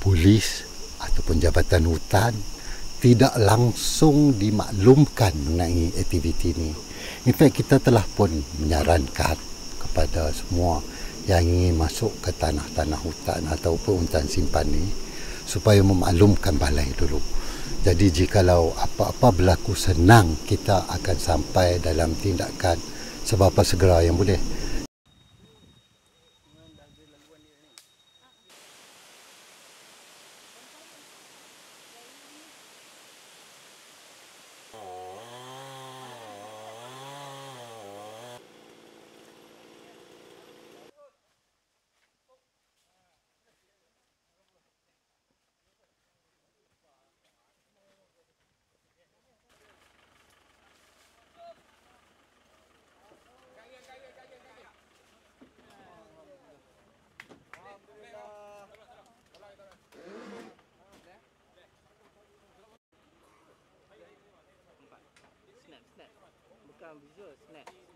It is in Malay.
polis ataupun jabatan hutan tidak langsung dimaklumkan mengenai aktiviti ini. In fact, kita telah pun menyarankan kepada semua yang ingin masuk ke tanah-tanah hutan ataupun hutan simpan ini supaya memaklumkan balai dulu. Jadi jikalau apa-apa berlaku, senang kita akan sampai dalam tindakan seberapa segera yang boleh. Bukan visual, snap.